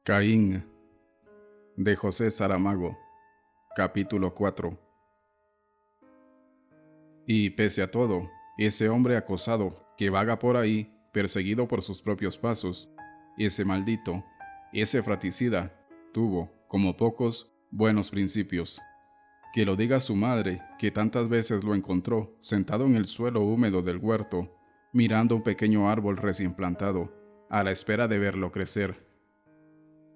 Caín, de José Saramago, capítulo 4. Y pese a todo, ese hombre acosado que vaga por ahí, perseguido por sus propios pasos, ese maldito, ese fratricida, tuvo, como pocos, buenos principios. Que lo diga su madre, que tantas veces lo encontró sentado en el suelo húmedo del huerto, mirando un pequeño árbol recién plantado, a la espera de verlo crecer.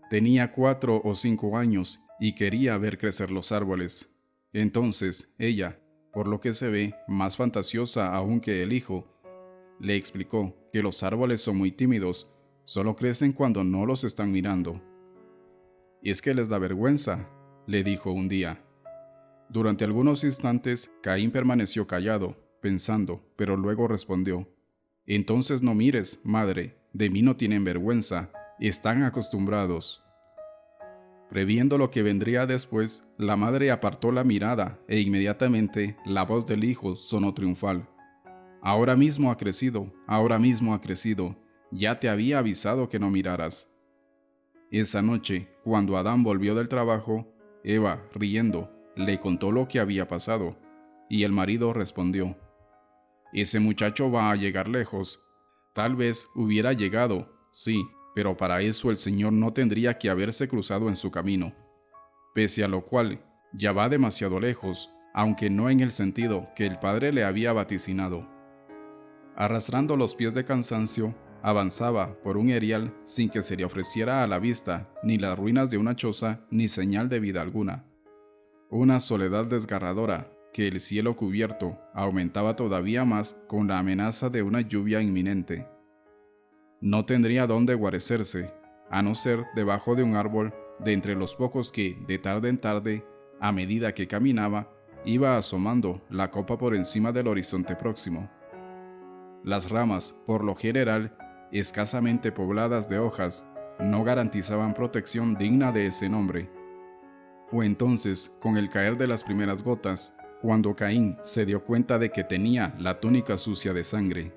Tenía 4 o 5 años y quería ver crecer los árboles. Entonces ella, por lo que se ve, más fantasiosa aún que el hijo, le explicó que los árboles son muy tímidos, solo crecen cuando no los están mirando. «Es que les da vergüenza», le dijo un día. Durante algunos instantes, Caín permaneció callado, pensando, pero luego respondió: «Entonces no mires, madre, de mí no tienen vergüenza, están acostumbrados». Previendo lo que vendría después, la madre apartó la mirada e inmediatamente la voz del hijo sonó triunfal. «Ahora mismo ha crecido, ya te había avisado que no miraras». Esa noche, cuando Adán volvió del trabajo, Eva, riendo, le contó lo que había pasado, y el marido respondió: «Ese muchacho va a llegar lejos. Tal vez hubiera llegado, sí, pero para eso el Señor no tendría que haberse cruzado en su camino. Pese a lo cual, ya va demasiado lejos, aunque no en el sentido que el Padre le había vaticinado». Arrastrando los pies de cansancio, avanzaba por un erial sin que se le ofreciera a la vista ni las ruinas de una choza ni señal de vida alguna. Una soledad desgarradora que el cielo cubierto aumentaba todavía más con la amenaza de una lluvia inminente. No tendría dónde guarecerse, a no ser debajo de un árbol de entre los pocos que, de tarde en tarde, a medida que caminaba, iba asomando la copa por encima del horizonte próximo. Las ramas, por lo general, escasamente pobladas de hojas, no garantizaban protección digna de ese nombre. Fue entonces, con el caer de las primeras gotas, cuando Caín se dio cuenta de que tenía la túnica sucia de sangre.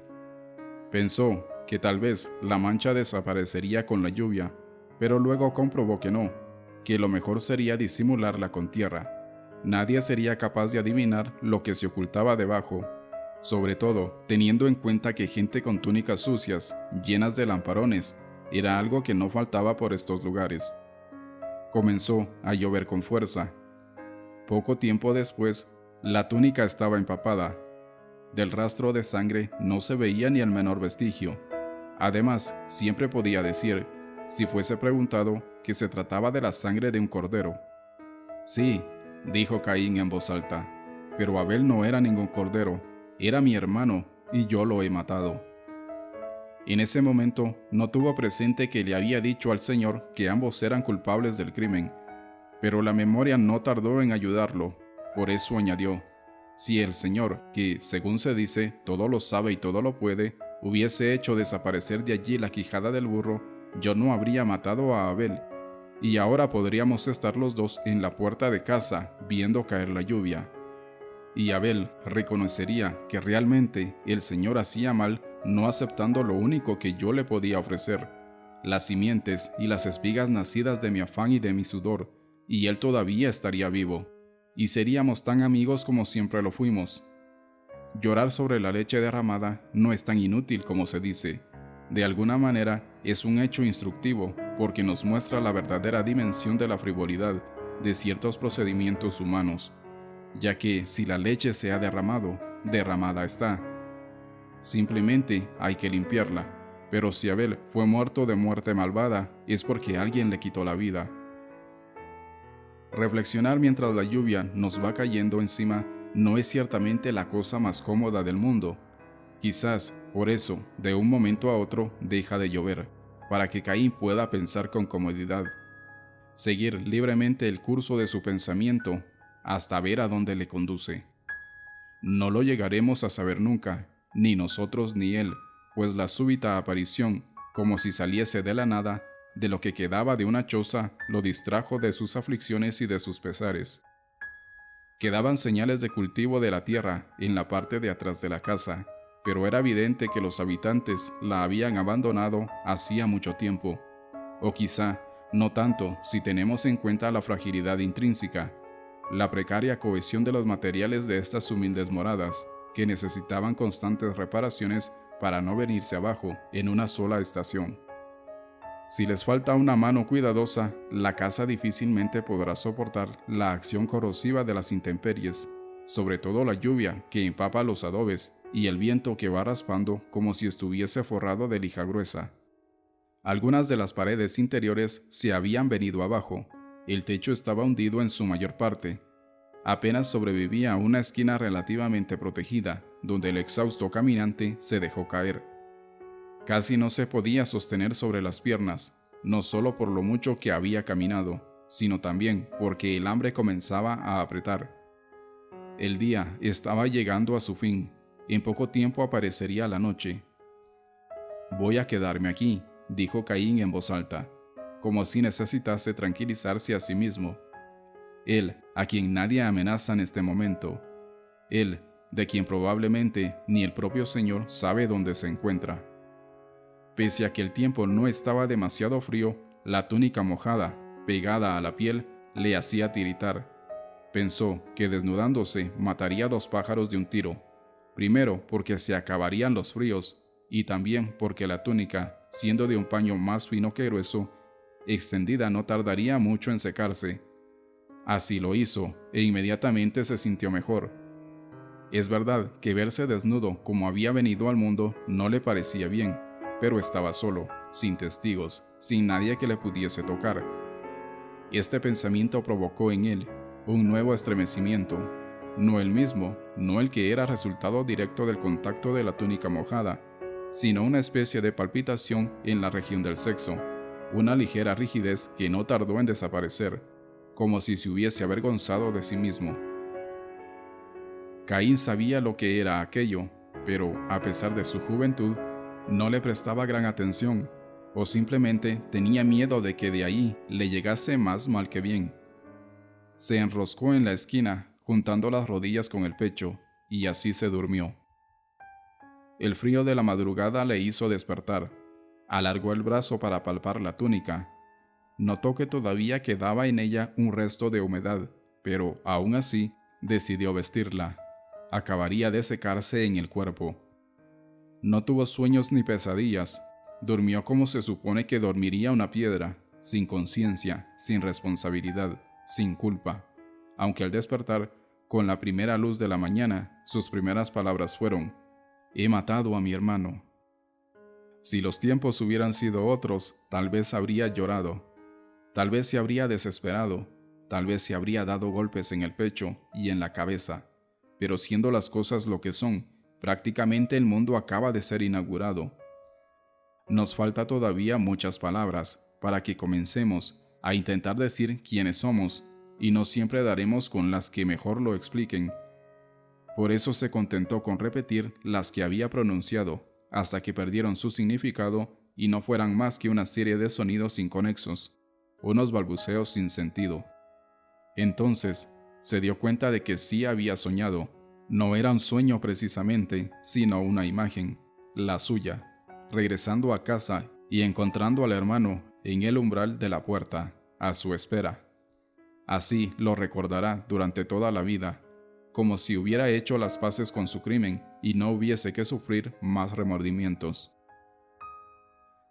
Pensó que tal vez la mancha desaparecería con la lluvia, pero luego comprobó que no, que lo mejor sería disimularla con tierra. Nadie sería capaz de adivinar lo que se ocultaba debajo, sobre todo teniendo en cuenta que gente con túnicas sucias, llenas de lamparones, era algo que no faltaba por estos lugares. Comenzó a llover con fuerza. Poco tiempo después, la túnica estaba empapada. Del rastro de sangre no se veía ni el menor vestigio. Además, siempre podía decir, si fuese preguntado, que se trataba de la sangre de un cordero. «Sí», dijo Caín en voz alta, «pero Abel no era ningún cordero, era mi hermano, y yo lo he matado». En ese momento no tuvo presente que le había dicho al Señor que ambos eran culpables del crimen, pero la memoria no tardó en ayudarlo, por eso añadió: «Si el Señor, que, según se dice, todo lo sabe y todo lo puede, hubiese hecho desaparecer de allí la quijada del burro, yo no habría matado a Abel, y ahora podríamos estar los dos en la puerta de casa, viendo caer la lluvia. Y Abel reconocería que realmente el Señor hacía mal no aceptando lo único que yo le podía ofrecer, las simientes y las espigas nacidas de mi afán y de mi sudor, y él todavía estaría vivo, y seríamos tan amigos como siempre lo fuimos». Llorar sobre la leche derramada no es tan inútil como se dice. De alguna manera es un hecho instructivo porque nos muestra la verdadera dimensión de la frivolidad de ciertos procedimientos humanos, ya que si la leche se ha derramado, derramada está. Simplemente hay que limpiarla, pero si Abel fue muerto de muerte malvada es porque alguien le quitó la vida. Reflexionar mientras la lluvia nos va cayendo encima no es ciertamente la cosa más cómoda del mundo. Quizás, por eso, de un momento a otro deja de llover, para que Caín pueda pensar con comodidad, seguir libremente el curso de su pensamiento, hasta ver a dónde le conduce. No lo llegaremos a saber nunca, ni nosotros ni él, pues la súbita aparición, como si saliese de la nada, de lo que quedaba de una choza, lo distrajo de sus aflicciones y de sus pesares. Quedaban señales de cultivo de la tierra en la parte de atrás de la casa, pero era evidente que los habitantes la habían abandonado hacía mucho tiempo, o quizá no tanto si tenemos en cuenta la fragilidad intrínseca, la precaria cohesión de los materiales de estas humildes moradas, que necesitaban constantes reparaciones para no venirse abajo en una sola estación. Si les falta una mano cuidadosa, la casa difícilmente podrá soportar la acción corrosiva de las intemperies, sobre todo la lluvia que empapa los adobes y el viento que va raspando como si estuviese forrado de lija gruesa. Algunas de las paredes interiores se habían venido abajo, el techo estaba hundido en su mayor parte. Apenas sobrevivía una esquina relativamente protegida, donde el exhausto caminante se dejó caer. Casi no se podía sostener sobre las piernas, no solo por lo mucho que había caminado, sino también porque el hambre comenzaba a apretar. El día estaba llegando a su fin, en poco tiempo aparecería la noche. «Voy a quedarme aquí», dijo Caín en voz alta, como si necesitase tranquilizarse a sí mismo. Él, a quien nadie amenaza en este momento. Él, de quien probablemente ni el propio Señor sabe dónde se encuentra. Pese a que el tiempo no estaba demasiado frío, la túnica mojada, pegada a la piel, le hacía tiritar. Pensó que desnudándose mataría 2 pájaros de un tiro. Primero porque se acabarían los fríos, y también porque la túnica, siendo de un paño más fino que grueso, extendida no tardaría mucho en secarse. Así lo hizo, e inmediatamente se sintió mejor. Es verdad que verse desnudo como había venido al mundo no le parecía bien, pero estaba solo, sin testigos, sin nadie que le pudiese tocar. Este pensamiento provocó en él un nuevo estremecimiento, no el mismo, no el que era resultado directo del contacto de la túnica mojada, sino una especie de palpitación en la región del sexo, una ligera rigidez que no tardó en desaparecer, como si se hubiese avergonzado de sí mismo. Caín sabía lo que era aquello, pero, a pesar de su juventud, no le prestaba gran atención, o simplemente tenía miedo de que de ahí le llegase más mal que bien. Se enroscó en la esquina, juntando las rodillas con el pecho, y así se durmió. El frío de la madrugada le hizo despertar. Alargó el brazo para palpar la túnica. Notó que todavía quedaba en ella un resto de humedad, pero, aún así, decidió vestirla. Acabaría de secarse en el cuerpo. No tuvo sueños ni pesadillas. Durmió como se supone que dormiría una piedra, sin conciencia, sin responsabilidad, sin culpa. Aunque al despertar, con la primera luz de la mañana, sus primeras palabras fueron: «He matado a mi hermano». Si los tiempos hubieran sido otros, tal vez habría llorado. Tal vez se habría desesperado, tal vez se habría dado golpes en el pecho y en la cabeza, pero siendo las cosas lo que son, prácticamente el mundo acaba de ser inaugurado. Nos falta todavía muchas palabras para que comencemos a intentar decir quiénes somos, y no siempre daremos con las que mejor lo expliquen. Por eso se contentó con repetir las que había pronunciado, hasta que perdieron su significado y no fueran más que una serie de sonidos inconexos, unos balbuceos sin sentido. Entonces, se dio cuenta de que sí había soñado. No era un sueño precisamente, sino una imagen, la suya, regresando a casa y encontrando al hermano en el umbral de la puerta, a su espera. Así lo recordará durante toda la vida, como si hubiera hecho las paces con su crimen y no hubiese que sufrir más remordimientos.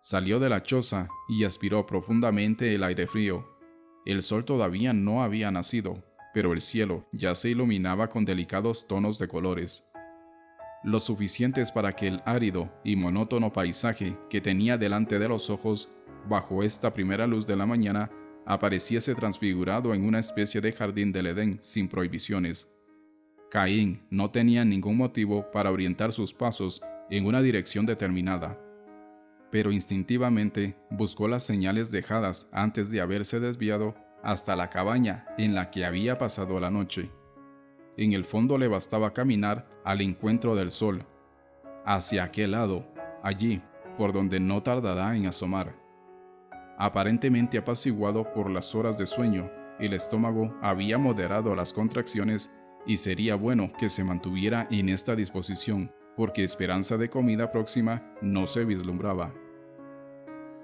Salió de la choza y aspiró profundamente el aire frío. El sol todavía no había nacido, pero el cielo ya se iluminaba con delicados tonos de colores, lo suficientes para que el árido y monótono paisaje que tenía delante de los ojos bajo esta primera luz de la mañana apareciese transfigurado en una especie de jardín del Edén sin prohibiciones. Caín no tenía ningún motivo para orientar sus pasos en una dirección determinada, pero instintivamente buscó las señales dejadas antes de haberse desviado hasta la cabaña en la que había pasado la noche. En el fondo le bastaba caminar al encuentro del sol, hacia aquel lado, allí, por donde no tardará en asomar. Aparentemente apaciguado por las horas de sueño, el estómago había moderado las contracciones y sería bueno que se mantuviera en esta disposición, porque esperanza de comida próxima no se vislumbraba.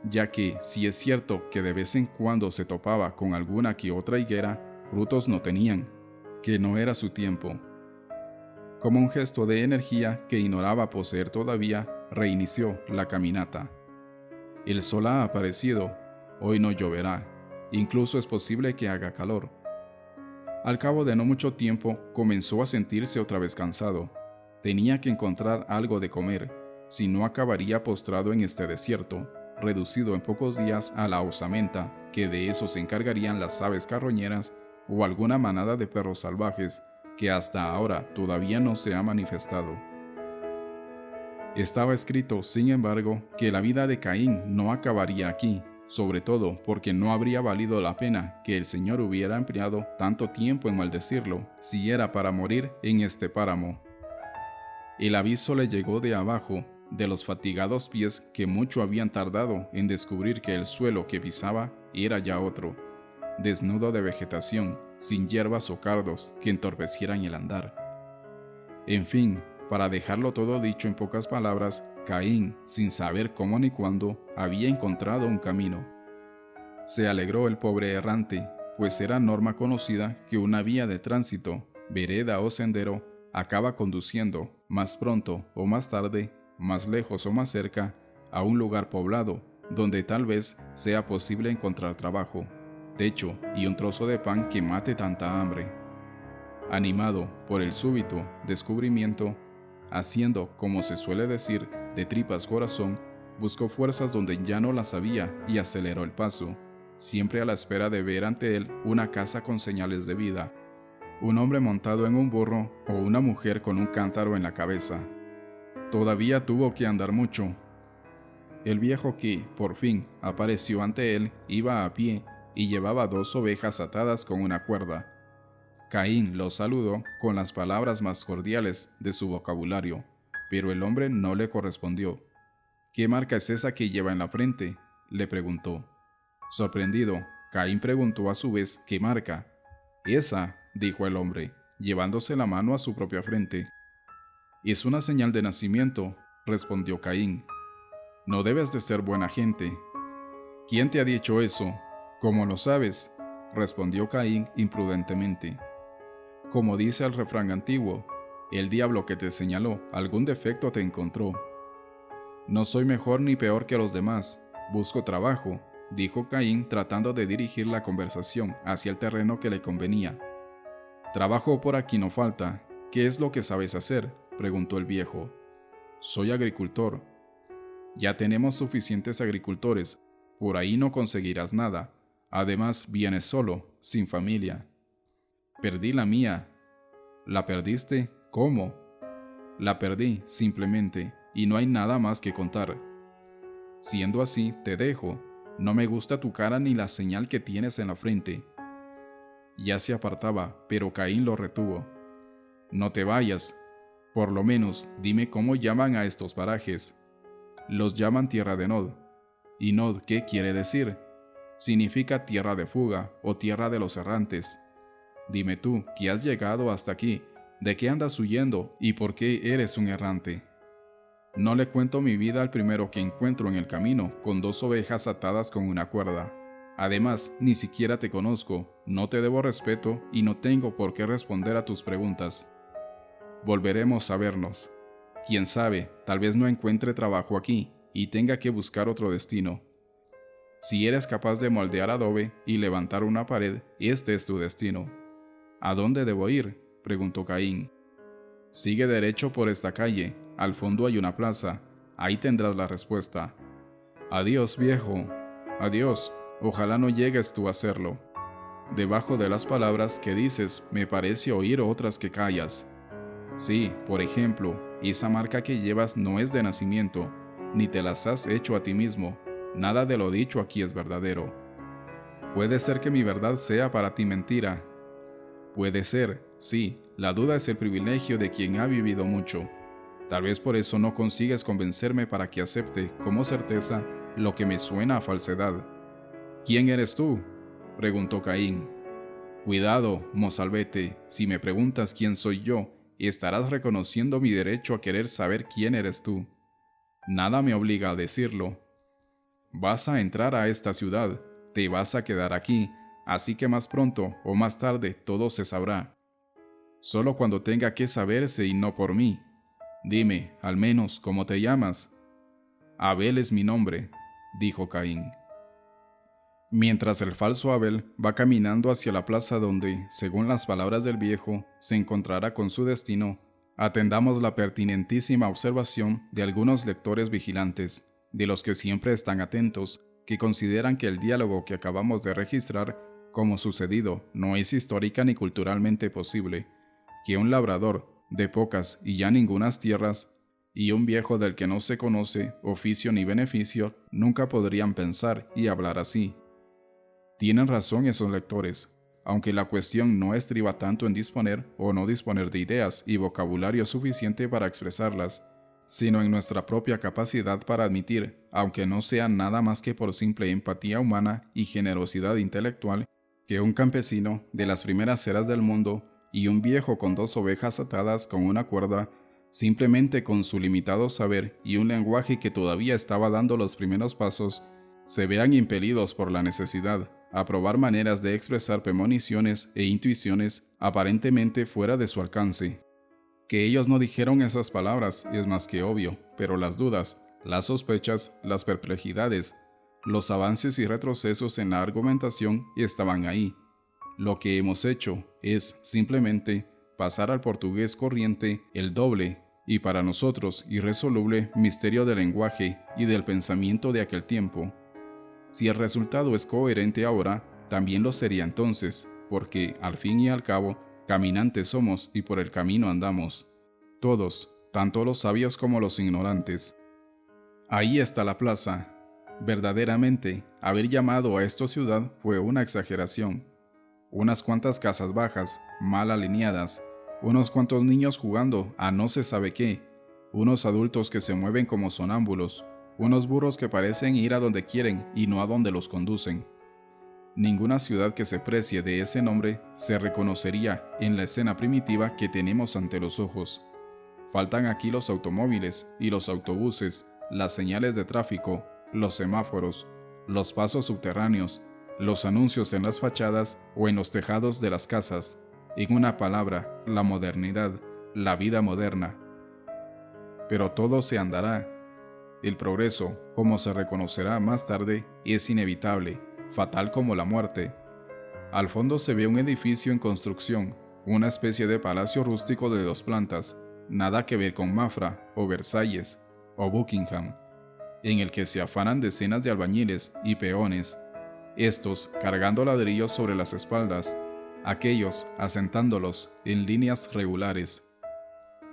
ya que si es cierto que de vez en cuando se topaba con alguna que otra higuera, frutos no tenían, que no era su tiempo. Como un gesto de energía que ignoraba poseer todavía, reinició la caminata. El sol ha aparecido, hoy no lloverá, incluso es posible que haga calor. Al cabo de no mucho tiempo, comenzó a sentirse otra vez cansado. Tenía que encontrar algo de comer, si no acabaría postrado en este desierto, reducido en pocos días a la osamenta, que de eso se encargarían las aves carroñeras o alguna manada de perros salvajes, que hasta ahora todavía no se ha manifestado. Estaba escrito, sin embargo, que la vida de Caín no acabaría aquí, sobre todo porque no habría valido la pena que el Señor hubiera empleado tanto tiempo en maldecirlo, si era para morir en este páramo. El aviso le llegó de abajo, de los fatigados pies que mucho habían tardado en descubrir que el suelo que pisaba era ya otro, desnudo de vegetación, sin hierbas o cardos que entorpecieran el andar. En fin, para dejarlo todo dicho en pocas palabras, Caín, sin saber cómo ni cuándo, había encontrado un camino. Se alegró el pobre errante, pues era norma conocida que una vía de tránsito, vereda o sendero, acaba conduciendo, más pronto o más tarde, más lejos o más cerca, a un lugar poblado, donde tal vez sea posible encontrar trabajo, techo y un trozo de pan que mate tanta hambre. Animado por el súbito descubrimiento, haciendo, como se suele decir, de tripas corazón, buscó fuerzas donde ya no las había y aceleró el paso, siempre a la espera de ver ante él una casa con señales de vida, un hombre montado en un burro o una mujer con un cántaro en la cabeza. Todavía tuvo que andar mucho. El viejo que, por fin, apareció ante él, iba a pie y llevaba 2 ovejas atadas con una cuerda. Caín lo saludó con las palabras más cordiales de su vocabulario, pero el hombre no le correspondió. «¿Qué marca es esa que lleva en la frente?», le preguntó. Sorprendido, Caín preguntó a su vez qué marca. «Esa», dijo el hombre, llevándose la mano a su propia frente. «Es una señal de nacimiento», respondió Caín. «No debes de ser buena gente». «¿Quién te ha dicho eso?». «¿Cómo lo sabes?», respondió Caín imprudentemente. «Como dice el refrán antiguo, el diablo que te señaló algún defecto te encontró». «No soy mejor ni peor que los demás, busco trabajo», dijo Caín tratando de dirigir la conversación hacia el terreno que le convenía. «Trabajo por aquí no falta. ¿Qué es lo que sabes hacer?», preguntó el viejo. «Soy agricultor». «Ya tenemos suficientes agricultores, por ahí no conseguirás nada. Además, vienes solo, sin familia». «Perdí la mía». «¿La perdiste? ¿Cómo?». «La perdí, simplemente, y no hay nada más que contar». «Siendo así, te dejo. No me gusta tu cara ni la señal que tienes en la frente». Ya se apartaba, pero Caín lo retuvo. «No te vayas. Por lo menos, dime cómo llaman a estos parajes». «Los llaman tierra de Nod». «¿Y Nod qué quiere decir?». «Significa tierra de fuga o tierra de los errantes». «Dime tú, que has llegado hasta aquí, ¿de qué andas huyendo y por qué eres un errante?». «No le cuento mi vida al primero que encuentro en el camino, con 2 ovejas atadas con una cuerda. Además, ni siquiera te conozco, no te debo respeto y no tengo por qué responder a tus preguntas. Volveremos a vernos. Quién sabe, tal vez no encuentre trabajo aquí y tenga que buscar otro destino. Si eres capaz de moldear adobe y levantar una pared, este es tu destino». «¿A dónde debo ir?», preguntó Caín. «Sigue derecho por esta calle, al fondo hay una plaza, ahí tendrás la respuesta». «Adiós, viejo». «Adiós, ojalá no llegues tú a hacerlo». Debajo de las palabras que dices me parece oír otras que callas. Sí, por ejemplo, esa marca que llevas no es de nacimiento, ni te las has hecho a ti mismo, nada de lo dicho aquí es verdadero. Puede ser que mi verdad sea para ti mentira. Puede ser, sí, la duda es el privilegio de quien ha vivido mucho. Tal vez por eso no consigues convencerme para que acepte como certeza lo que me suena a falsedad. «¿Quién eres tú?», preguntó Caín. «Cuidado, mozalbete, si me preguntas quién soy yo, estarás reconociendo mi derecho a querer saber quién eres tú. Nada me obliga a decirlo». vas a entrar a esta ciudad, te vas a quedar aquí, así que más pronto o más tarde todo se sabrá. Solo cuando tenga que saberse y no por mí. Dime, al menos, ¿cómo te llamas? Abel es mi nombre, dijo Caín. Mientras el falso Abel va caminando hacia la plaza donde, según las palabras del viejo, se encontrará con su destino, atendamos la pertinentísima observación de algunos lectores vigilantes, de los que siempre están atentos, que consideran que el diálogo que acabamos de registrar como sucedido no es histórica ni culturalmente posible, que un labrador, de pocas y ya ningunas tierras, y un viejo del que no se conoce oficio ni beneficio, nunca podrían pensar y hablar así. Tienen razón esos lectores, aunque la cuestión no estriba tanto en disponer o no disponer de ideas y vocabulario suficiente para expresarlas, sino en nuestra propia capacidad para admitir, aunque no sea nada más que por simple empatía humana y generosidad intelectual, que un campesino de las primeras eras del mundo y un viejo con 2 ovejas atadas con una cuerda, simplemente con su limitado saber y un lenguaje que todavía estaba dando los primeros pasos, se vean impelidos por la necesidad a probar maneras de expresar premoniciones e intuiciones aparentemente fuera de su alcance. Que ellos no dijeron esas palabras es más que obvio, pero las dudas, las sospechas, las perplejidades, los avances y retrocesos en la argumentación estaban ahí. Lo que hemos hecho es, simplemente, pasar al portugués corriente el doble y para nosotros irresoluble misterio del lenguaje y del pensamiento de aquel tiempo. Si el resultado es coherente ahora, también lo sería entonces, porque, al fin y al cabo, caminantes somos y por el camino andamos. Todos, tanto los sabios como los ignorantes. Ahí está la plaza. Verdaderamente, haber llamado a esto ciudad fue una exageración. Unas cuantas casas bajas, mal alineadas, unos cuantos niños jugando a no se sabe qué, unos adultos que se mueven como sonámbulos, unos burros que parecen ir a donde quieren y no a donde los conducen. Ninguna ciudad que se precie de ese nombre se reconocería en la escena primitiva que tenemos ante los ojos. Faltan aquí los automóviles y los autobuses, las señales de tráfico, los semáforos, los pasos subterráneos, los anuncios en las fachadas o en los tejados de las casas. En una palabra, la modernidad, la vida moderna. Pero todo se andará. El progreso, como se reconocerá más tarde, es inevitable, fatal como la muerte. Al fondo se ve un edificio en construcción, una especie de palacio rústico de 2 plantas, nada que ver con Mafra, o Versalles, o Buckingham, en el que se afanan decenas de albañiles y peones, estos cargando ladrillos sobre las espaldas, aquellos asentándolos en líneas regulares.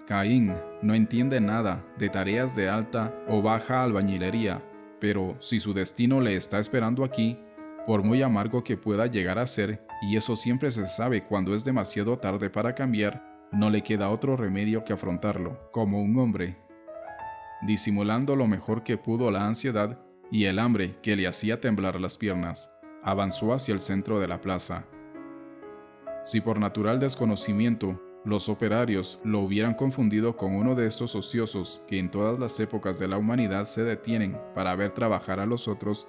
Caín no entiende nada de tareas de alta o baja albañilería, pero si su destino le está esperando aquí, por muy amargo que pueda llegar a ser, y eso siempre se sabe cuando es demasiado tarde para cambiar, no le queda otro remedio que afrontarlo, como un hombre. Disimulando lo mejor que pudo la ansiedad y el hambre que le hacía temblar las piernas, avanzó hacia el centro de la plaza. Si por natural desconocimiento los operarios lo hubieran confundido con uno de estos ociosos que en todas las épocas de la humanidad se detienen para ver trabajar a los otros,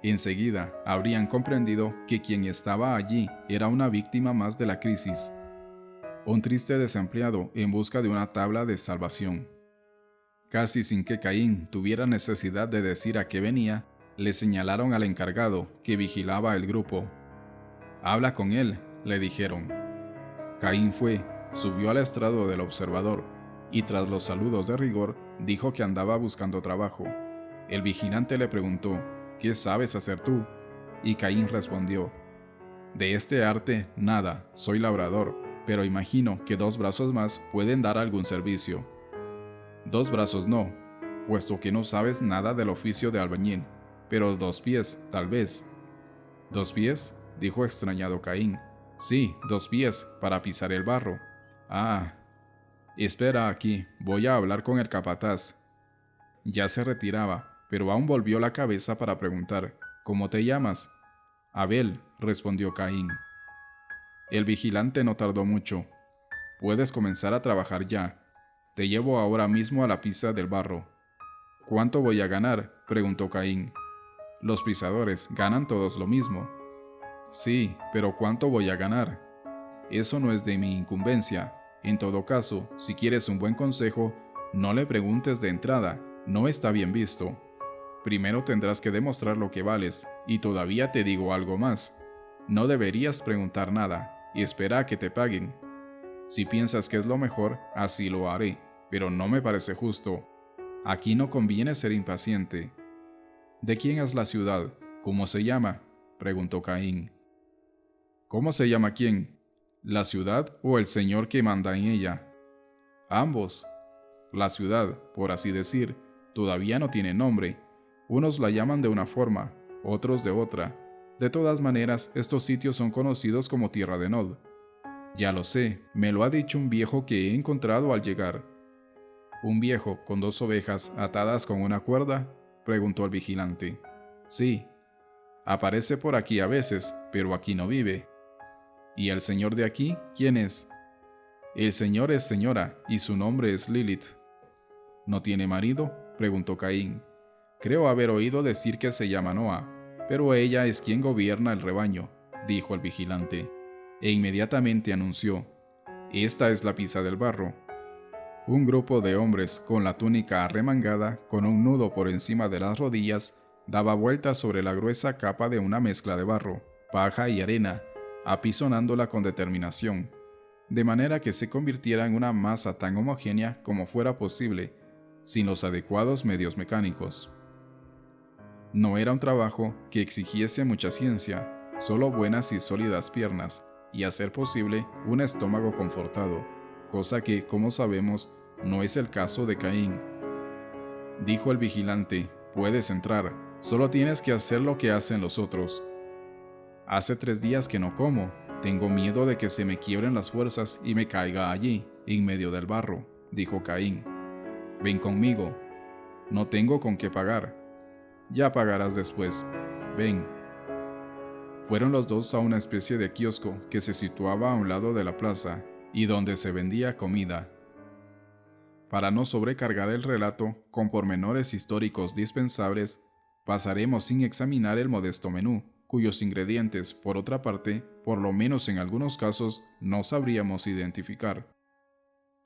enseguida habrían comprendido que quien estaba allí era una víctima más de la crisis, un triste desempleado en busca de una tabla de salvación. Casi sin que Caín tuviera necesidad de decir a qué venía, le señalaron al encargado que vigilaba el grupo. «Habla con él», le dijeron. Caín fue, subió al estrado del observador y tras los saludos de rigor dijo que andaba buscando trabajo. El vigilante le preguntó: «¿Qué sabes hacer tú?». Y Caín respondió: «De este arte nada, soy labrador, pero imagino que 2 brazos más pueden dar algún servicio». «2 brazos no, puesto que no sabes nada del oficio de albañil, pero 2 pies, tal vez». «¿2 pies?», dijo extrañado Caín. «Sí, 2 pies, para pisar el barro». «Ah, espera aquí, voy a hablar con el capataz». Ya se retiraba, pero aún volvió la cabeza para preguntar: «¿Cómo te llamas?». «Abel», respondió Caín. El vigilante no tardó mucho. «Puedes comenzar a trabajar ya. Te llevo ahora mismo a la pisa del barro». «¿Cuánto voy a ganar?», preguntó Caín. Los pisadores ganan todos lo mismo. Sí, pero ¿cuánto voy a ganar? Eso no es de mi incumbencia. En todo caso, si quieres un buen consejo, no le preguntes de entrada, no está bien visto. Primero tendrás que demostrar lo que vales, y todavía te digo algo más. No deberías preguntar nada, y espera a que te paguen. Si piensas que es lo mejor, así lo haré, pero no me parece justo. Aquí no conviene ser impaciente. ¿De quién es la ciudad? ¿Cómo se llama?, preguntó Caín. ¿Cómo se llama quién? ¿La ciudad o el señor que manda en ella? Ambos. La ciudad, por así decir, todavía no tiene nombre. Unos la llaman de una forma, otros de otra. De todas maneras, estos sitios son conocidos como Tierra de Nod. Ya lo sé, me lo ha dicho un viejo que he encontrado al llegar. ¿Un viejo con 2 ovejas atadas con una cuerda?, preguntó el vigilante. Sí. Aparece por aquí a veces, pero aquí no vive. ¿Y el señor de aquí, quién es? El señor es señora, y su nombre es Lilith. ¿No tiene marido?, preguntó Caín. Creo haber oído decir que se llama Noa, pero ella es quien gobierna el rebaño, dijo el vigilante, e inmediatamente anunció: Esta es la pisa del barro. Un grupo de hombres con la túnica arremangada, con un nudo por encima de las rodillas, daba vueltas sobre la gruesa capa de una mezcla de barro, paja y arena, apisonándola con determinación, de manera que se convirtiera en una masa tan homogénea como fuera posible, sin los adecuados medios mecánicos. No era un trabajo que exigiese mucha ciencia, solo buenas y sólidas piernas, y a ser posible, un estómago confortado, cosa que, como sabemos, no es el caso de Caín. Dijo el vigilante: puedes entrar, solo tienes que hacer lo que hacen los otros. Hace 3 días que no como, tengo miedo de que se me quiebren las fuerzas y me caiga allí, en medio del barro, dijo Caín. Ven conmigo. No tengo con qué pagar. Ya pagarás después. Ven. Fueron los dos a una especie de kiosco que se situaba a un lado de la plaza y donde se vendía comida. Para no sobrecargar el relato con pormenores históricos dispensables, pasaremos sin examinar el modesto menú, cuyos ingredientes, por otra parte, por lo menos en algunos casos, no sabríamos identificar.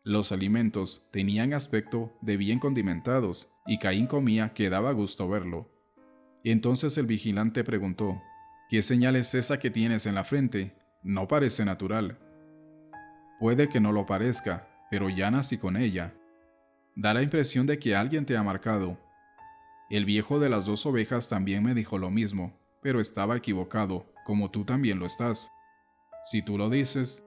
Los alimentos tenían aspecto de bien condimentados, y Caín comía que daba gusto verlo. Entonces el vigilante preguntó: ¿qué señal es esa que tienes en la frente? No parece natural. Puede que no lo parezca, pero ya nací con ella. Da la impresión de que alguien te ha marcado. El viejo de las 2 ovejas también me dijo lo mismo, pero estaba equivocado, como tú también lo estás. Si tú lo dices,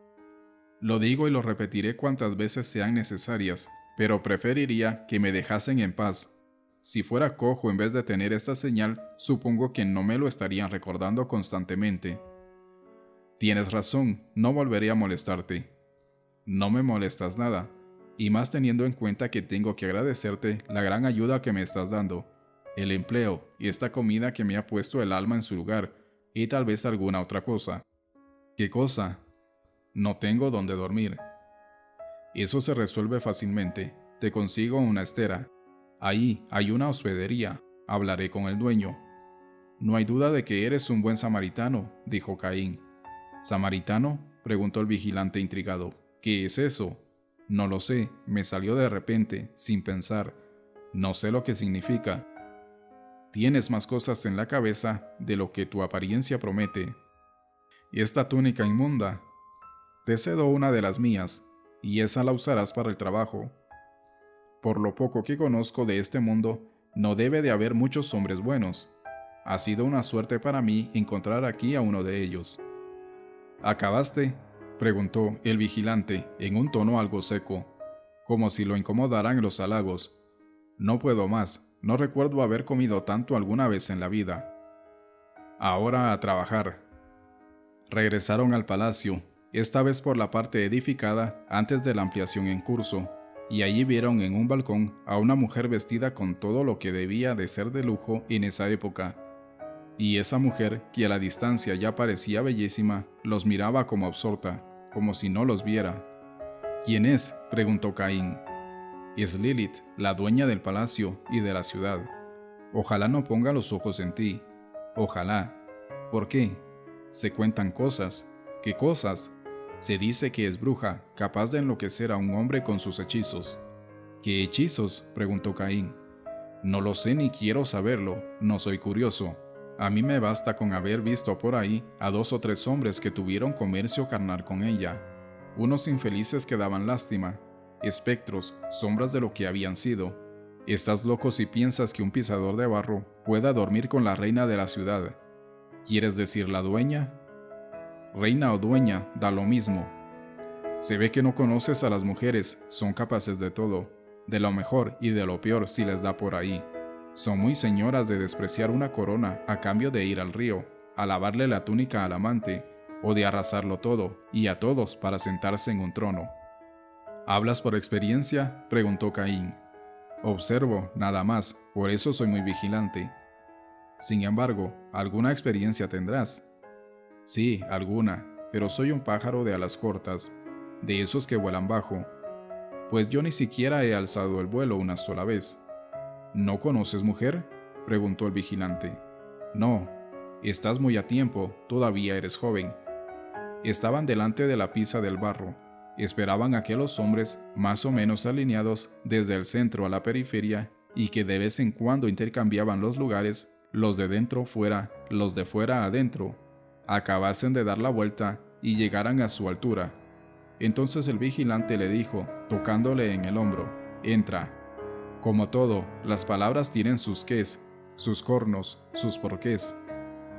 lo digo y lo repetiré cuantas veces sean necesarias, pero preferiría que me dejasen en paz. Si fuera cojo en vez de tener esta señal, supongo que no me lo estarían recordando constantemente. Tienes razón, no volveré a molestarte. No me molestas nada, y más teniendo en cuenta que tengo que agradecerte la gran ayuda que me estás dando, el empleo y esta comida que me ha puesto el alma en su lugar, y tal vez alguna otra cosa. ¿Qué cosa? No tengo dónde dormir. Eso se resuelve fácilmente. Te consigo una estera. Ahí hay una hospedería. Hablaré con el dueño. No hay duda de que eres un buen samaritano, dijo Caín. ¿Samaritano?, preguntó el vigilante intrigado. ¿Qué es eso? No lo sé, me salió de repente, sin pensar. No sé lo que significa. Tienes más cosas en la cabeza de lo que tu apariencia promete. ¿Y esta túnica inmunda? Te cedo una de las mías, y esa la usarás para el trabajo. Por lo poco que conozco de este mundo, no debe de haber muchos hombres buenos. Ha sido una suerte para mí encontrar aquí a uno de ellos. ¿Acabaste?, preguntó el vigilante en un tono algo seco, como si lo incomodaran los halagos. No puedo más, no recuerdo haber comido tanto alguna vez en la vida. Ahora a trabajar. Regresaron al palacio, esta vez por la parte edificada antes de la ampliación en curso, y allí vieron en un balcón a una mujer vestida con todo lo que debía de ser de lujo en esa época. Y esa mujer, que a la distancia ya parecía bellísima, los miraba como absorta, como si no los viera. ¿Quién es?, preguntó Caín. Es Lilith, la dueña del palacio y de la ciudad. Ojalá no ponga los ojos en ti. Ojalá. ¿Por qué? Se cuentan cosas. ¿Qué cosas? Se dice que es bruja, capaz de enloquecer a un hombre con sus hechizos. ¿Qué hechizos?, preguntó Caín. No lo sé ni quiero saberlo, no soy curioso. A mí me basta con haber visto por ahí a 2 o 3 hombres que tuvieron comercio carnal con ella. Unos infelices que daban lástima, espectros, sombras de lo que habían sido. Estás loco si piensas que un pisador de barro pueda dormir con la reina de la ciudad. ¿Quieres decir la dueña? Reina o dueña, da lo mismo. Se ve que no conoces a las mujeres, son capaces de todo, de lo mejor y de lo peor si les da por ahí. Son muy señoras de despreciar una corona a cambio de ir al río, a lavarle la túnica al amante, o de arrasarlo todo y a todos para sentarse en un trono. ¿Hablas por experiencia?, preguntó Caín. Observo, nada más, por eso soy muy vigilante. Sin embargo, ¿alguna experiencia tendrás? Sí, alguna, pero soy un pájaro de alas cortas, de esos que vuelan bajo. Pues yo ni siquiera he alzado el vuelo una sola vez. ¿No conoces mujer?, preguntó el vigilante. No, estás muy a tiempo, todavía eres joven. Estaban delante de la pisa del barro. Esperaban a que los hombres, más o menos alineados desde el centro a la periferia, y que de vez en cuando intercambiaban los lugares, los de dentro fuera, los de fuera adentro, acabasen de dar la vuelta y llegaran a su altura. Entonces el vigilante le dijo, tocándole en el hombro, «Entra». Como todo, las palabras tienen sus qués, sus cornos, sus porqués.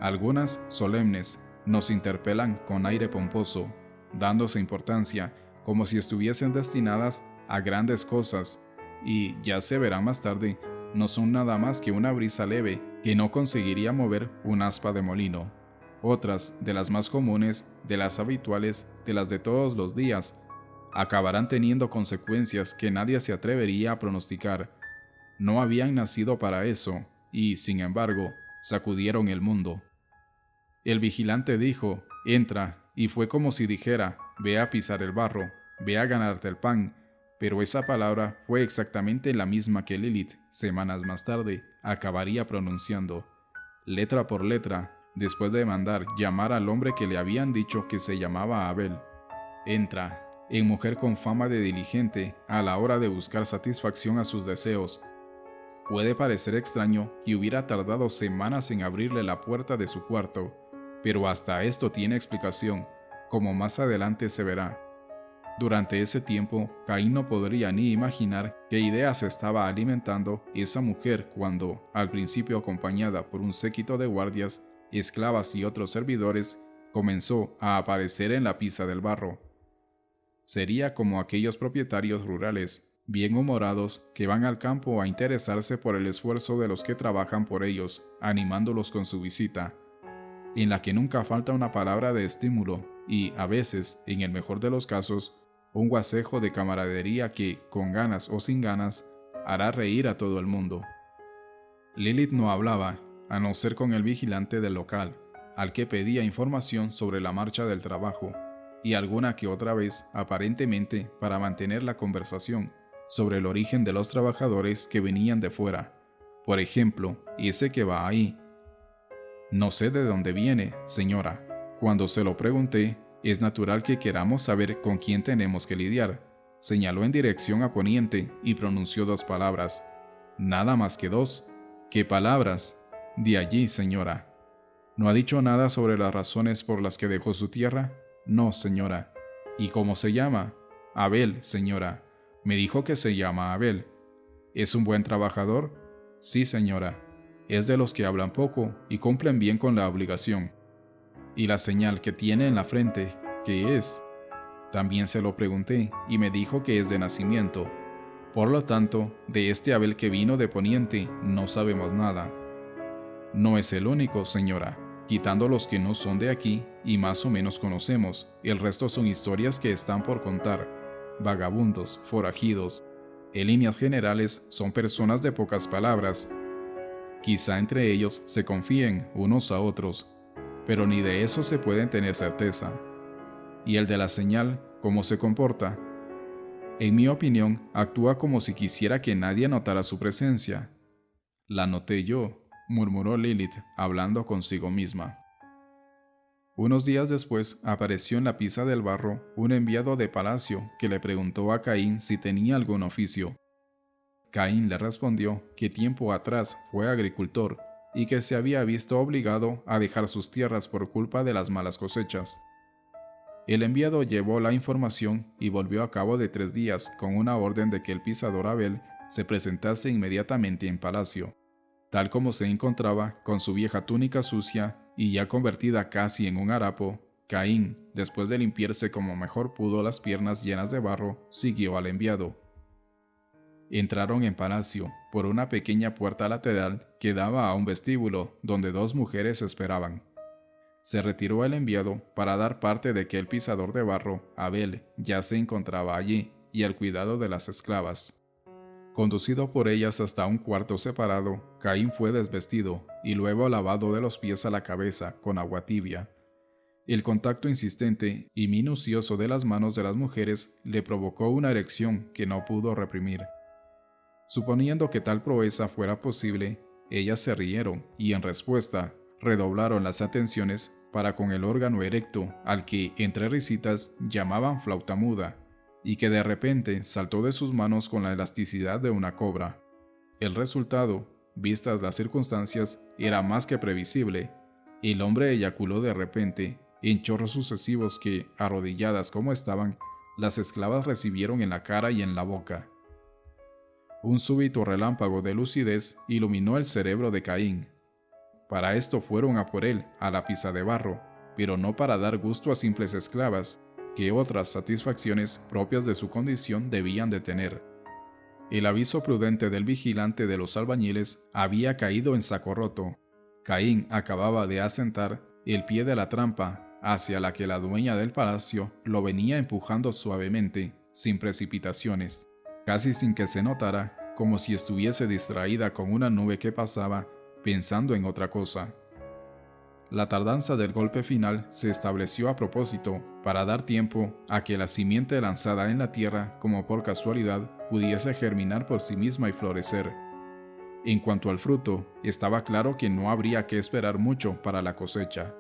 Algunas, solemnes, nos interpelan con aire pomposo, dándose importancia, como si estuviesen destinadas a grandes cosas, y, ya se verá más tarde, no son nada más que una brisa leve que no conseguiría mover un aspa de molino. Otras, de las más comunes, de las habituales, de las de todos los días, acabarán teniendo consecuencias que nadie se atrevería a pronosticar. No habían nacido para eso, y, sin embargo, sacudieron el mundo. El vigilante dijo, «Entra», y fue como si dijera, «Ve a pisar el barro, ve a ganarte el pan», pero esa palabra fue exactamente la misma que Lilith, semanas más tarde, acabaría pronunciando. Letra por letra, después de mandar llamar al hombre que le habían dicho que se llamaba Abel. Entra, en mujer con fama de diligente a la hora de buscar satisfacción a sus deseos. Puede parecer extraño que hubiera tardado semanas en abrirle la puerta de su cuarto, pero hasta esto tiene explicación, como más adelante se verá. Durante ese tiempo, Caín no podría ni imaginar qué ideas estaba alimentando esa mujer cuando, al principio acompañada por un séquito de guardias, esclavas y otros servidores, comenzó a aparecer en la pisa del barro. Sería como aquellos propietarios rurales, bien humorados, que van al campo a interesarse por el esfuerzo de los que trabajan por ellos, animándolos con su visita, en la que nunca falta una palabra de estímulo y, a veces, en el mejor de los casos, un guasejo de camaradería que, con ganas o sin ganas, hará reír a todo el mundo. Lilith no hablaba, a no ser con el vigilante del local, al que pedía información sobre la marcha del trabajo, y alguna que otra vez, aparentemente, para mantener la conversación sobre el origen de los trabajadores que venían de fuera. Por ejemplo, ese que va ahí. «No sé de dónde viene, señora». Cuando se lo pregunté, «Es natural que queramos saber con quién tenemos que lidiar». Señaló en dirección a poniente y pronunció 2 palabras. «Nada más que 2. ¿Qué palabras?» «De allí, señora». «¿No ha dicho nada sobre las razones por las que dejó su tierra?» «No, señora». «¿Y cómo se llama?» «Abel, señora. Me dijo que se llama Abel». «¿Es un buen trabajador?» «Sí, señora. Es de los que hablan poco y cumplen bien con la obligación». «¿Y la señal que tiene en la frente, qué es?» También se lo pregunté y me dijo que es de nacimiento. Por lo tanto, de este Abel que vino de Poniente no sabemos nada. «No es el único, señora. Quitando los que no son de aquí y más o menos conocemos, el resto son historias que están por contar. Vagabundos, forajidos. En líneas generales son personas de pocas palabras. Quizá entre ellos se confíen unos a otros, pero ni de eso se pueden tener certeza. ¿Y el de la señal, cómo se comporta?» «En mi opinión, actúa como si quisiera que nadie notara su presencia». «La noté yo. murmuró Lilith, hablando consigo misma. Unos días después apareció en la piza del barro un enviado de palacio que le preguntó a Caín si tenía algún oficio. Caín le respondió que tiempo atrás fue agricultor y que se había visto obligado a dejar sus tierras por culpa de las malas cosechas. El enviado llevó la información y volvió a cabo de 3 días con una orden de que el pisador Abel se presentase inmediatamente en palacio, tal como se encontraba con su vieja túnica sucia y ya convertida casi en un harapo. Caín, después de limpiarse como mejor pudo las piernas llenas de barro, siguió al enviado. Entraron en palacio por una pequeña puerta lateral que daba a un vestíbulo donde 2 mujeres esperaban. Se retiró el enviado para dar parte de que el pisador de barro, Abel, ya se encontraba allí y al cuidado de las esclavas. Conducido por ellas hasta un cuarto separado, Caín fue desvestido y luego lavado de los pies a la cabeza con agua tibia. El contacto insistente y minucioso de las manos de las mujeres le provocó una erección que no pudo reprimir. Suponiendo que tal proeza fuera posible, ellas se rieron y en respuesta redoblaron las atenciones para con el órgano erecto al que, entre risitas, llamaban flauta muda, y que de repente saltó de sus manos con la elasticidad de una cobra. El resultado, vistas las circunstancias, era más que previsible. El hombre eyaculó de repente, en chorros sucesivos que, arrodilladas como estaban, las esclavas recibieron en la cara y en la boca. Un súbito relámpago de lucidez iluminó el cerebro de Caín. Para esto fueron a por él, a la piza de barro, pero no para dar gusto a simples esclavas, que otras satisfacciones propias de su condición debían de tener. El aviso prudente del vigilante de los albañiles había caído en saco roto. Caín acababa de asentar el pie de la trampa hacia la que la dueña del palacio lo venía empujando suavemente, sin precipitaciones, casi sin que se notara, como si estuviese distraída con una nube que pasaba, pensando en otra cosa. La tardanza del golpe final se estableció a propósito para dar tiempo a que la simiente lanzada en la tierra como por casualidad pudiese germinar por sí misma y florecer. En cuanto al fruto, estaba claro que no habría que esperar mucho para la cosecha.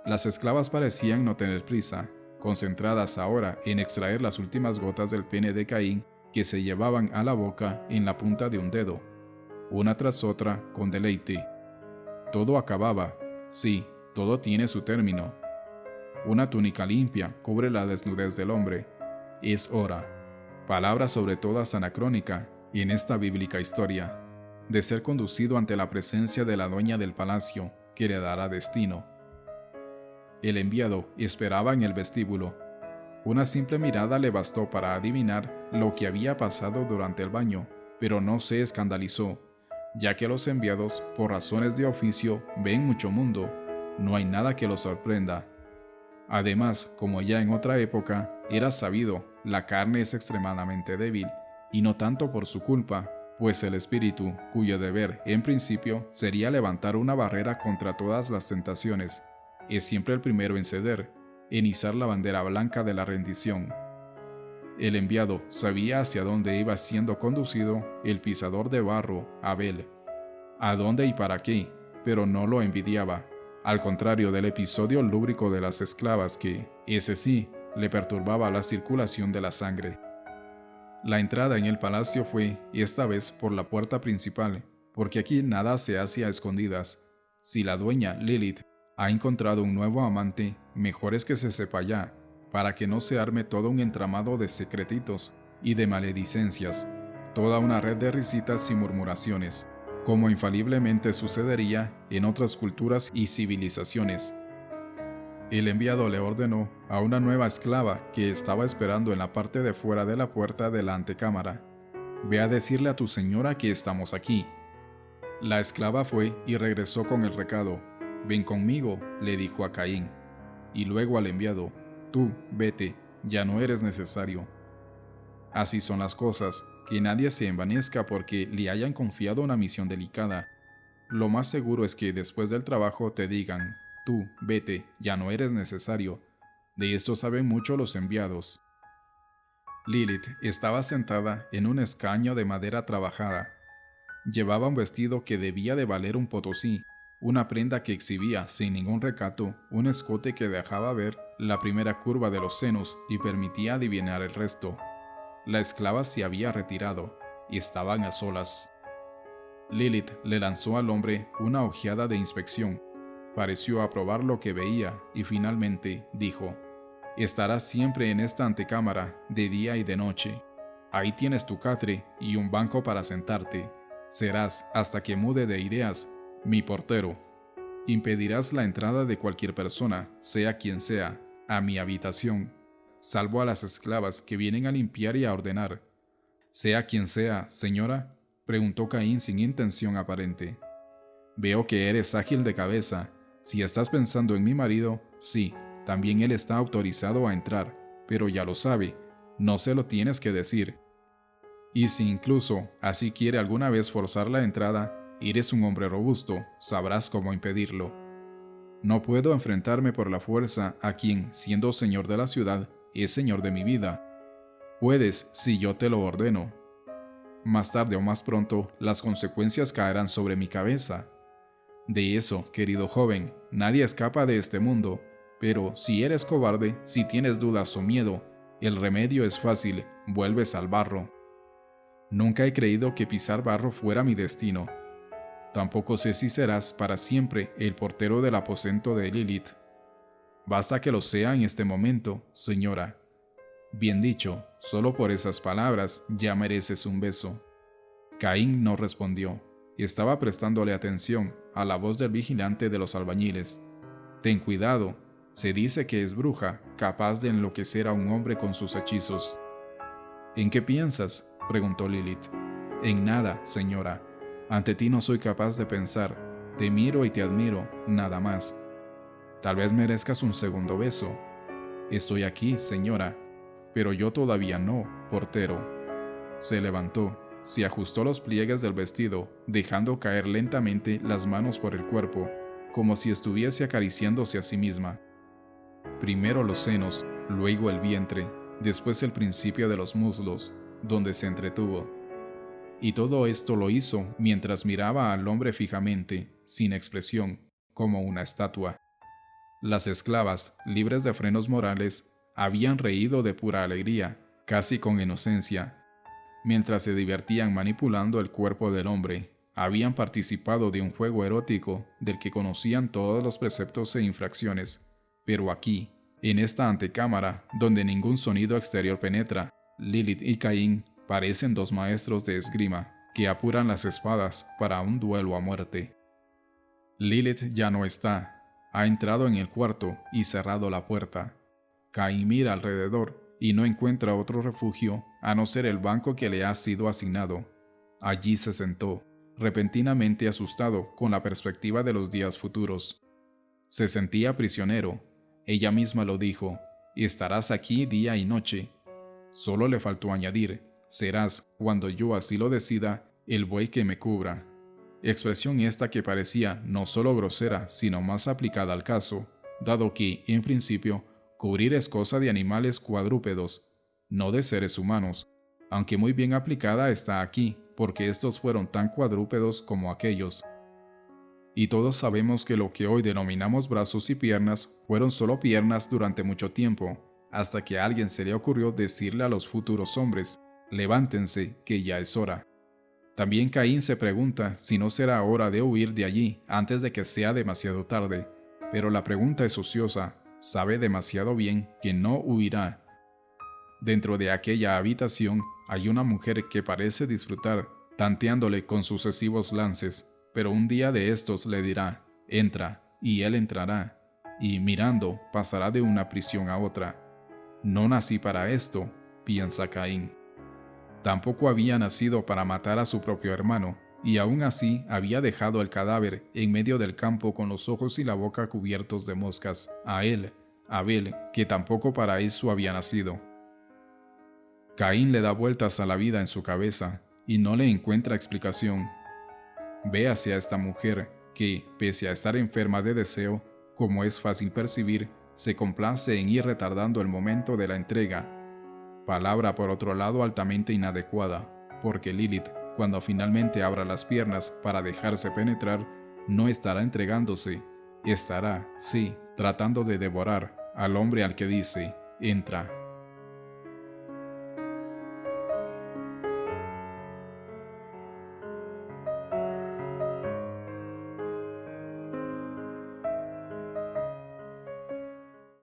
Las esclavas parecían no tener prisa, concentradas ahora en extraer las últimas gotas del pene de Caín que se llevaban a la boca en la punta de un dedo, una tras otra con deleite. Todo acababa. Sí, todo tiene su término. Una túnica limpia cubre la desnudez del hombre. Es hora, palabra sobre todas anacrónica en esta bíblica historia, de ser conducido ante la presencia de la dueña del palacio, que le dará destino. El enviado esperaba en el vestíbulo. Una simple mirada le bastó para adivinar lo que había pasado durante el baño, pero no se escandalizó, ya que los enviados, por razones de oficio, ven mucho mundo, no hay nada que los sorprenda. Además, como ya en otra época, era sabido, la carne es extremadamente débil, y no tanto por su culpa, pues el espíritu, cuyo deber, en principio, sería levantar una barrera contra todas las tentaciones, es siempre el primero en ceder, en izar la bandera blanca de la rendición. El enviado sabía hacia dónde iba siendo conducido el pisador de barro, Abel. A dónde y para qué, pero no lo envidiaba, al contrario del episodio lúbrico de las esclavas que, ese sí, le perturbaba la circulación de la sangre. La entrada en el palacio fue, esta vez, por la puerta principal, porque aquí nada se hace a escondidas. Si la dueña, Lilith, ha encontrado un nuevo amante, mejor es que se sepa ya, para que no se arme todo un entramado de secretitos y de maledicencias, toda una red de risitas y murmuraciones, como infaliblemente sucedería en otras culturas y civilizaciones. El enviado le ordenó a una nueva esclava que estaba esperando en la parte de fuera de la puerta de la antecámara: «Ve a decirle a tu señora que estamos aquí». La esclava fue y regresó con el recado. «Ven conmigo», le dijo a Caín, y luego al enviado: «Tú, vete, ya no eres necesario». Así son las cosas, que nadie se envanezca porque le hayan confiado una misión delicada. Lo más seguro es que después del trabajo te digan: «Tú, vete, ya no eres necesario». De esto saben mucho los enviados. Lilith estaba sentada en un escaño de madera trabajada. Llevaba un vestido que debía de valer un potosí, una prenda que exhibía sin ningún recato un escote que dejaba ver la primera curva de los senos y permitía adivinar el resto. La esclava se había retirado y estaban a solas. Lilith le lanzó al hombre una ojeada de inspección. Pareció aprobar lo que veía y finalmente dijo: «Estarás siempre en esta antecámara, de día y de noche. Ahí tienes tu catre y un banco para sentarte. Serás, hasta que mude de ideas, mi portero. Impedirás la entrada de cualquier persona, sea quien sea, a mi habitación, salvo a las esclavas que vienen a limpiar y a ordenar». «¿Sea quien sea, señora?», preguntó Caín sin intención aparente. «Veo que eres ágil de cabeza. Si estás pensando en mi marido, sí, también él está autorizado a entrar, pero ya lo sabe, no se lo tienes que decir. Y si incluso así quiere alguna vez forzar la entrada, eres un hombre robusto, sabrás cómo impedirlo. No puedo enfrentarme por la fuerza a quien, siendo señor de la ciudad, es señor de mi vida. Puedes si yo te lo ordeno. Más tarde o más pronto, las consecuencias caerán sobre mi cabeza. De eso, querido joven, nadie escapa de este mundo, pero si eres cobarde, si tienes dudas o miedo, el remedio es fácil, vuelves al barro». «Nunca he creído que pisar barro fuera mi destino. Tampoco sé si serás para siempre el portero del aposento de Lilith. Basta que lo sea en este momento, señora». «Bien dicho, solo por esas palabras ya mereces un beso». Caín no respondió. Estaba prestándole atención a la voz del vigilante de los albañiles. «Ten cuidado, se dice que es bruja, capaz de enloquecer a un hombre con sus hechizos». «¿En qué piensas?», preguntó Lilith. «En nada, señora. Ante ti no soy capaz de pensar. Te miro y te admiro, nada más. Tal vez merezcas un segundo beso». «Estoy aquí, señora, pero yo todavía no, portero». Se levantó, se ajustó los pliegues del vestido, dejando caer lentamente las manos por el cuerpo, como si estuviese acariciándose a sí misma. Primero los senos, luego el vientre, después el principio de los muslos, donde se entretuvo. Y todo esto lo hizo mientras miraba al hombre fijamente, sin expresión, como una estatua. Las esclavas, libres de frenos morales, habían reído de pura alegría, casi con inocencia. Mientras se divertían manipulando el cuerpo del hombre, habían participado de un juego erótico del que conocían todos los preceptos e infracciones. Pero aquí, en esta antecámara, donde ningún sonido exterior penetra, Lilith y Caín parecen dos maestros de esgrima que apuran las espadas para un duelo a muerte. Lilith ya no está. Ha entrado en el cuarto y cerrado la puerta. Caín mira alrededor y no encuentra otro refugio a no ser el banco que le ha sido asignado. Allí se sentó, repentinamente asustado con la perspectiva de los días futuros. Se sentía prisionero. Ella misma lo dijo: «Estarás aquí día y noche». Solo le faltó añadir: «Serás, cuando yo así lo decida, el buey que me cubra». Expresión esta que parecía no solo grosera, sino más aplicada al caso, dado que, en principio, cubrir es cosa de animales cuadrúpedos, no de seres humanos, aunque muy bien aplicada está aquí, porque estos fueron tan cuadrúpedos como aquellos. Y todos sabemos que lo que hoy denominamos brazos y piernas fueron solo piernas durante mucho tiempo, hasta que a alguien se le ocurrió decirle a los futuros hombres: «Levántense, que ya es hora». También Caín se pregunta si no será hora de huir de allí antes de que sea demasiado tarde, pero la pregunta es ociosa. Sabe demasiado bien que no huirá. Dentro de aquella habitación hay una mujer que parece disfrutar, tanteándole con sucesivos lances, pero un día de estos le dirá: «Entra», y él entrará, y mirando pasará de una prisión a otra. No nací para esto, piensa Caín. Tampoco había nacido para matar a su propio hermano, y aún así había dejado el cadáver en medio del campo con los ojos y la boca cubiertos de moscas, a él, Abel, que tampoco para eso había nacido. Caín le da vueltas a la vida en su cabeza, y no le encuentra explicación. Ve hacia esta mujer, que, pese a estar enferma de deseo, como es fácil percibir, se complace en ir retardando el momento de la entrega. Palabra por otro lado altamente inadecuada, porque Lilith, cuando finalmente abra las piernas para dejarse penetrar, no estará entregándose, estará, sí, tratando de devorar al hombre al que dice, entra.